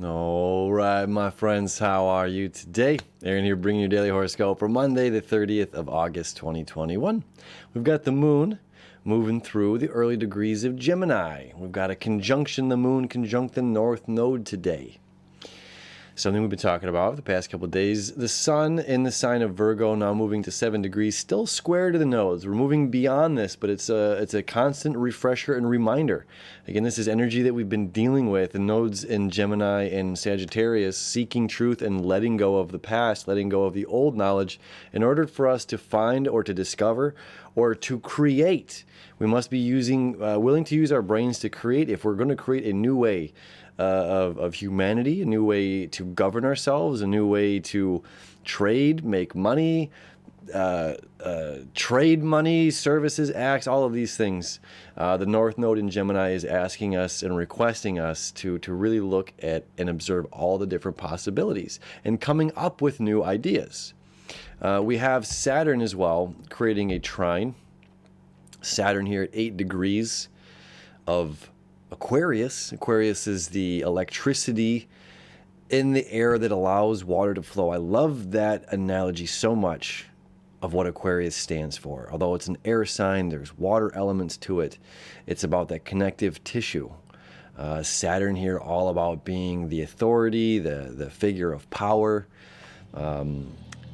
All right, my friends, how are you today? Aaron here bringing your daily horoscope for Monday, the 30th of August, 2021. We've got the moon moving through the early degrees of Gemini. We've got a conjunction, the moon conjunct the north node today. Something we've been talking about the past couple of days. The sun in the sign of Virgo now moving to 7 degrees, still square to the nodes. We're moving beyond this, but it's a constant refresher and reminder. Again, this is energy that we've been dealing with. The nodes in Gemini and Sagittarius, seeking truth and letting go of the past, letting go of the old knowledge in order for us to find or to discover or to create. We must be willing to use our brains to create if we're going to create a new way of humanity, a new way to govern ourselves, a new way to trade, make money, trade money, services, acts, all of these things. The North Node in Gemini is asking us and requesting us to really look at and observe all the different possibilities and coming up with new ideas. We have Saturn as well, creating a trine. Saturn here at 8 degrees of Aquarius. Aquarius is the electricity in the air that allows water to flow. I love that analogy so much of what Aquarius stands for. Although it's an air sign, there's water elements to it. It's about that connective tissue. Saturn here all about being the authority, the figure of power,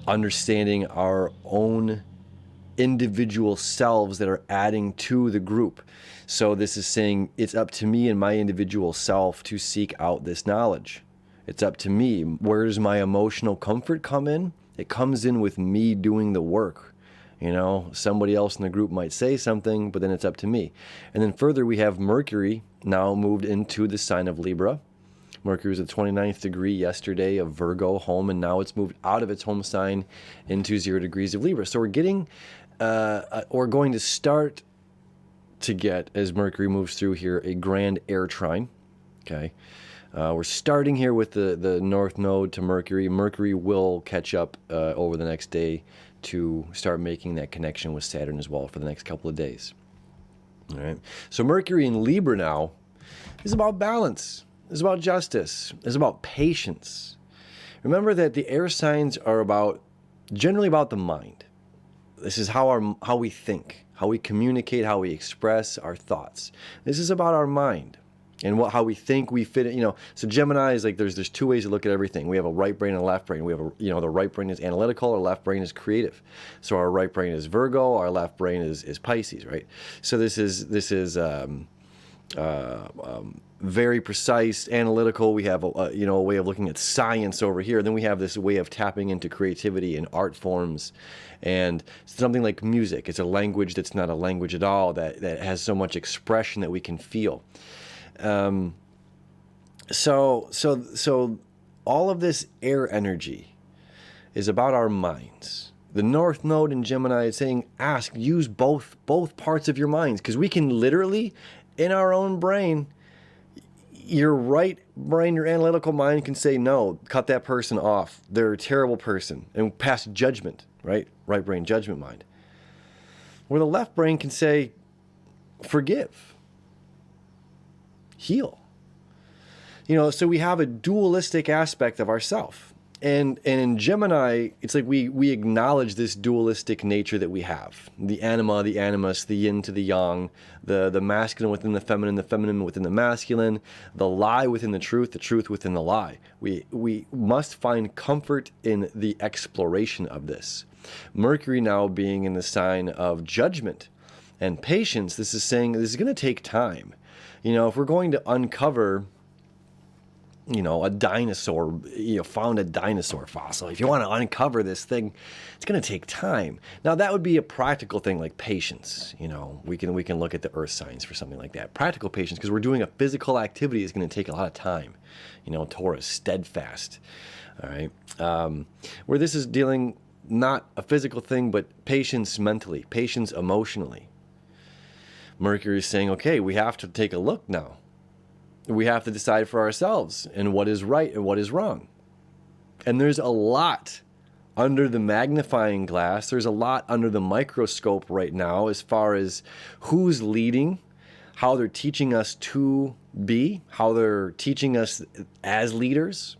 understanding our own individual selves that are adding to the group. So this is saying it's up to me and my individual self to seek out this knowledge. It's up to me. Where does my emotional comfort come in? It comes in with me doing the work. You know, somebody else in the group might say something, but then it's up to me. And then further, we have Mercury now moved into the sign of Libra. Mercury was at 29th degree yesterday of Virgo home, and now it's moved out of its home sign into 0 degrees of Libra. So we're getting, we're going to start to get, as Mercury moves through here, a grand air trine. Okay, we're starting here with the North Node to Mercury. Mercury will catch up over the next day to start making that connection with Saturn as well for the next couple of days. All right, so Mercury in Libra now is about balance. It's about justice. It's about patience. Remember that the air signs are generally about the mind. This is how we think, how we communicate, how we express our thoughts. This is about our mind and how we think we fit it. So Gemini is like there's 2 ways to look at everything. We have a right brain and a left brain. We have the right brain is analytical, our left brain is creative. So our right brain is Virgo, our left brain is Pisces, right? So this is very precise, analytical. We have a way of looking at science over here. Then we have this way of tapping into creativity and art forms, and something like music. It's a language that's not a language at all. That has so much expression that we can feel. So all of this air energy is about our minds. The North Node in Gemini is saying, use both parts of your minds, because we can literally, in our own brain, your right brain, your analytical mind can say, no, cut that person off. They're a terrible person, and pass judgment, right? Right brain, judgment mind. Where the left brain can say, forgive, heal. So we have a dualistic aspect of ourself. And in Gemini, it's like we acknowledge this dualistic nature that we have. The anima, the animus, the yin to the yang, the masculine within the feminine within the masculine, the lie within the truth within the lie. We must find comfort in the exploration of this. Mercury now being in the sign of judgment and patience, this is saying this is going to take time. If we're going to uncover a dinosaur, found a dinosaur fossil. If you want to uncover this thing, it's going to take time. Now that would be a practical thing like patience. We can look at the earth signs for something like that. Practical patience, because we're doing a physical activity, is going to take a lot of time. Taurus, steadfast. All right. Where this is dealing not a physical thing, but patience mentally, patience emotionally. Mercury is saying, okay, we have to take a look now. We have to decide for ourselves and what is right and what is wrong. And there's a lot under the magnifying glass. There's a lot under the microscope right now as far as who's leading, how they're teaching us to be, how they're teaching us as leaders,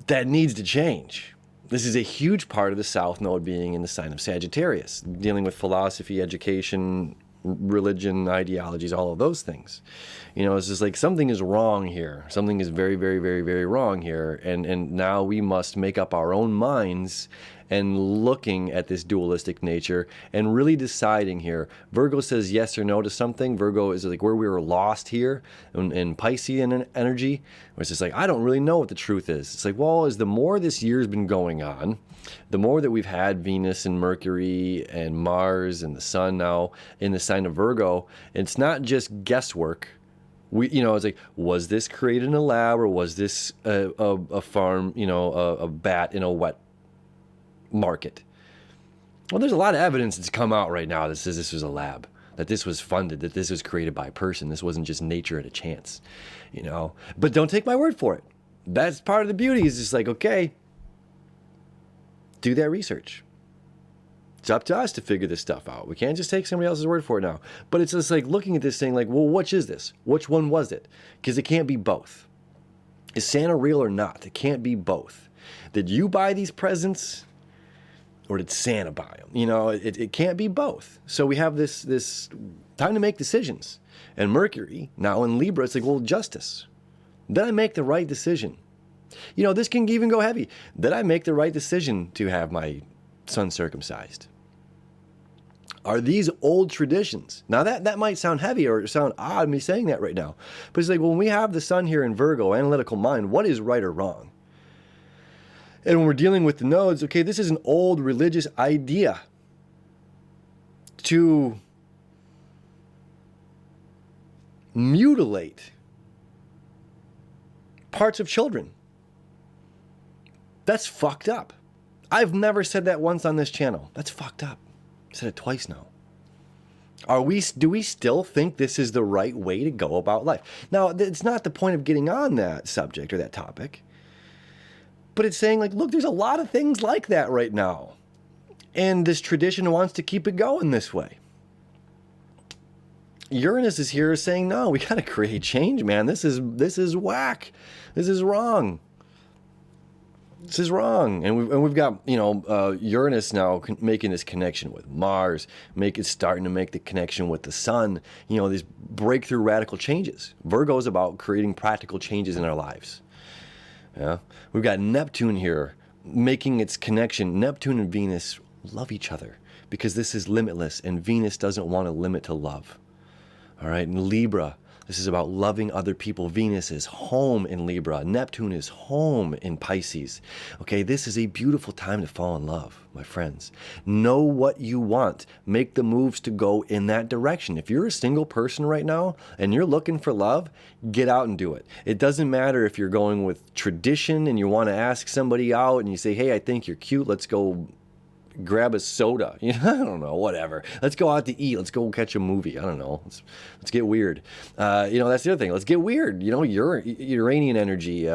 that needs to change. This is a huge part of the South Node being in the sign of Sagittarius, dealing with philosophy, education, religion, ideologies, all of those things. You know, it's just like something is wrong here. Something is very, very, very, very wrong here. And now we must make up our own minds and looking at this dualistic nature and really deciding here. Virgo says yes or no to something. Virgo is like where we were lost here in Piscean energy, where it's just like, I don't really know what the truth is. It's like, well, as the more this year's been going on, the more that we've had Venus and Mercury and Mars and the Sun now in the sign of Virgo, it's not just guesswork. It's like, was this created in a lab or was this a farm, a bat in a wet market? Well, there's a lot of evidence that's come out right now that says this was a lab, that this was funded, that this was created by a person. This wasn't just nature at a chance, But don't take my word for it. That's part of the beauty. Is just like, okay, do that research. It's up to us to figure this stuff out. We can't just take somebody else's word for it now. But it's just like looking at this thing like, well, which is this? Which one was it? Because it can't be both. Is Santa real or not? It can't be both. Did you buy these presents or did Santa buy them? It can't be both. So we have this time to make decisions. And Mercury, now in Libra, it's like, well, justice. Did I make the right decision? This can even go heavy. Did I make the right decision to have my son circumcised? Are these old traditions? Now that might sound heavy or sound odd me saying that right now. But it's like, when we have the sun here in Virgo, analytical mind, what is right or wrong? And when we're dealing with the nodes, okay, this is an old religious idea to mutilate parts of children. That's fucked up. I've never said that once on this channel. That's fucked up. I said it twice now. Do we still think this is the right way to go about life? Now, it's not the point of getting on that subject or that topic, but it's saying like, look, there's a lot of things like that right now. And this tradition wants to keep it going this way. Uranus is here saying, no, we got to create change, man. This is whack. This is wrong. This is wrong. And we've got, Uranus now making this connection with Mars, starting to make the connection with the Sun, these breakthrough radical changes. Virgo is about creating practical changes in our lives. Yeah. We've got Neptune here making its connection. Neptune and Venus love each other because this is limitless and Venus doesn't want a limit to love. All right. And Libra, this is about loving other people. Venus is home in Libra. Neptune is home in Pisces. Okay, this is a beautiful time to fall in love, my friends. Know what you want. Make the moves to go in that direction. If you're a single person right now and you're looking for love, get out and do it. It doesn't matter if you're going with tradition and you want to ask somebody out and you say, hey, I think you're cute. Let's go grab a soda. I don't know, whatever. Let's go out to eat. Let's go catch a movie. I don't know. Let's get weird. That's the other thing. Let's get weird. Uranian energy,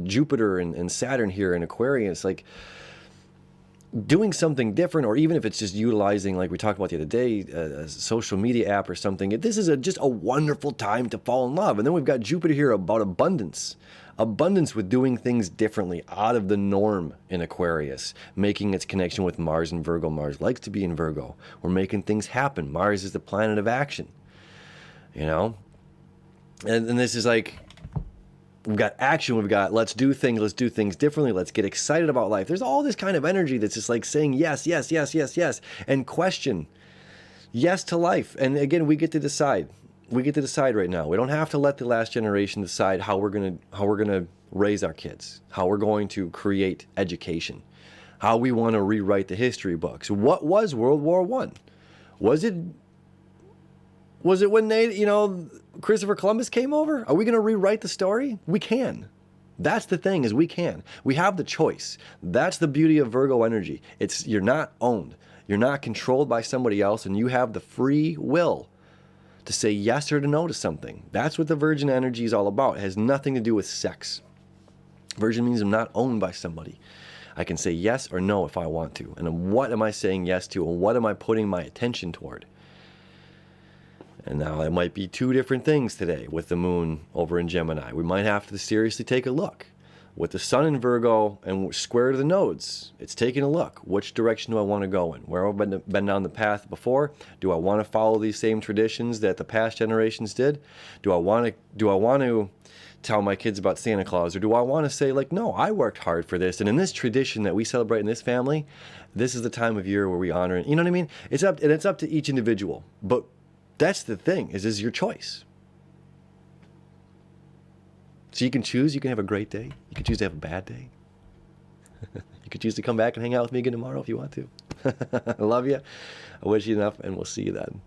Jupiter and Saturn here in Aquarius, like doing something different, or even if it's just utilizing, like we talked about the other day, a social media app or something. This is just a wonderful time to fall in love. And then we've got Jupiter here about abundance. Abundance with doing things differently, out of the norm in Aquarius, making its connection with Mars and Virgo. Mars likes to be in Virgo. We're making things happen. Mars is the planet of action, And this is like, we've got action, we've got let's do things differently, let's get excited about life. There's all this kind of energy that's just like saying yes, yes, yes, yes, yes, and question yes to life. And again, we get to decide. We get to decide right now. We don't have to let the last generation decide how we're gonna raise our kids, how we're going to create education, how we want to rewrite the history books. What was World War I? Was it when Christopher Columbus came over? Are we going to rewrite the story? We can. That's the thing, is we can. We have the choice. That's the beauty of Virgo energy. You're not owned. You're not controlled by somebody else, and you have the free will to say yes or to no to something. That's what the Virgin energy is all about. It has nothing to do with sex. Virgin means I'm not owned by somebody. I can say yes or no if I want to. And what am I saying yes to, and what am I putting my attention toward? And now it might be two different things today with the moon over in Gemini. We might have to seriously take a look. With the sun in Virgo and square to the nodes, it's taking a look. Which direction do I want to go in? Where have I been down the path before? Do I want to follow these same traditions that the past generations did? Do I want to tell my kids about Santa Claus? Or do I want to say, like, no, I worked hard for this. And in this tradition that we celebrate in this family, this is the time of year where we honor it. You know what I mean? It's up to each individual. But that's the thing, is your choice. So you can choose. You can have a great day. You can choose to have a bad day. You can choose to come back and hang out with me again tomorrow if you want to. I love you. I wish you enough, and we'll see you then.